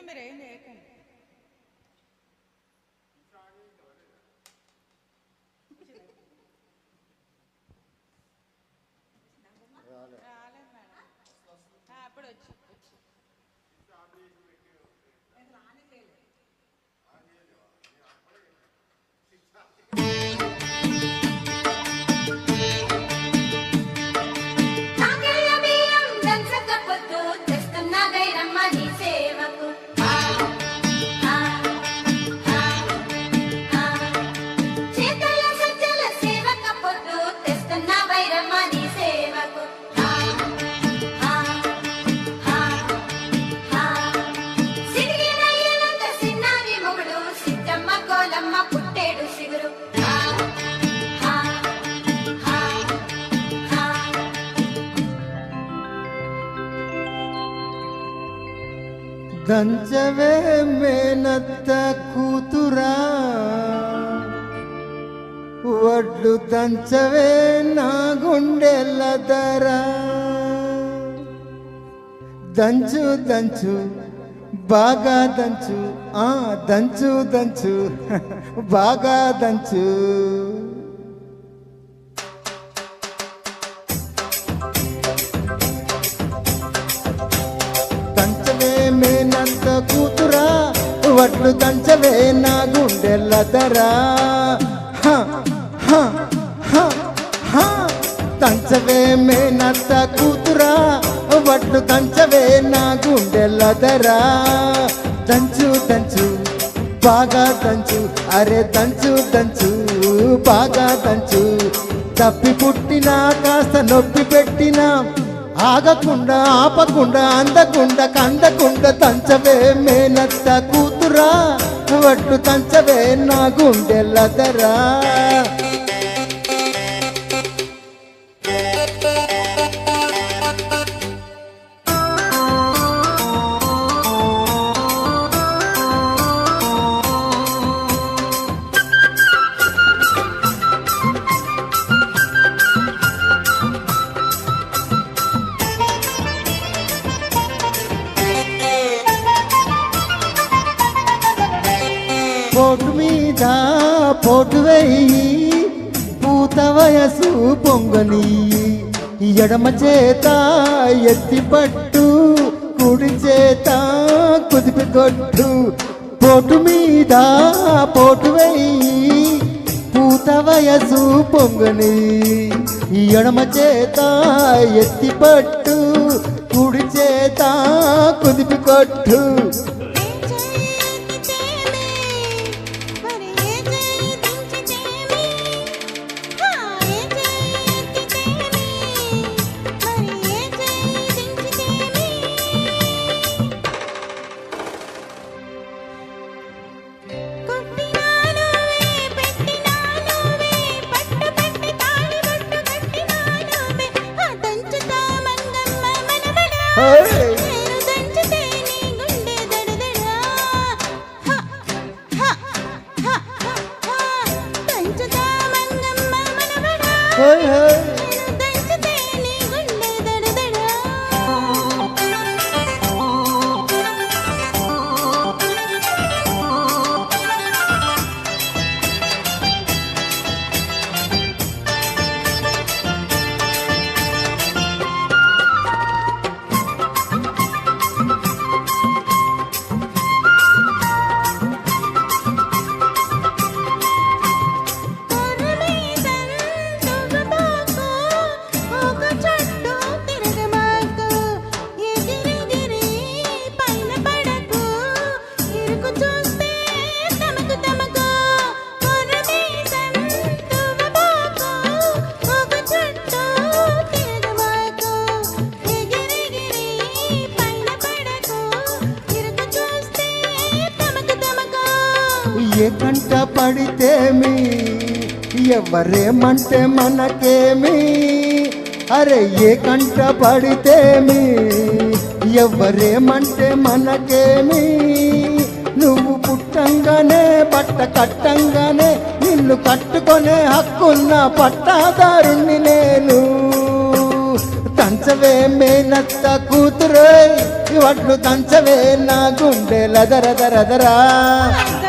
మీరు ఏం చేయకండి. రాలేదు మేడం, అప్పుడు వచ్చి దంచవే మేనత్త కూతురా, వడ్లు దంచవే నా గుండెల ధర. దంచు దంచు బాగా దంచు, దంచు దంచు బాగా దంచు. మేనంత కూతురా, వడ్లు దంచవే నా గుండెల ధర. దంచవే మేనంత కూతురా, వడ్లు దంచవే నా గుండెల ధర. దంచు దంచు బాగా దంచు, అరే దంచు దంచు బాగా దంచు. తప్పి పుట్టినా కాస్త నొప్పి పెట్టినా ఆగకుండా ఆపకుండా అందకుండా కందకుండా దంచవే మేనత్త కూతురా, వడ్లు దంచవే నా గుండెల ధర. పోటు మీద పోటు వేయి, పూత వయసు పొంగని. ఎడమ చేత ఎత్తి పట్టు, కుడి చేత కుదిపి కొట్టు. పోటు మీద పోటు వేయి, పూత వయసు పొంగని. ఎడమ చేత ఎత్తి పట్టు, కుడి చేత కుదిపి కొట్టు. ఏ కంట పడితేమి ఎవరేమంటే మనకేమి, అరే ఏ కంట పడితేమి ఎవరేమంటే మనకేమి. నువ్వు పుట్టంగానే బట్ట కట్టంగానే నిన్ను కట్టుకొనే హక్కున్న పట్టాదారుణ్ణి నేను. దంచ దంచవే మేనత్త కూతురు వడ్లు దంచవే నా గుండె లదరదరదరా అంత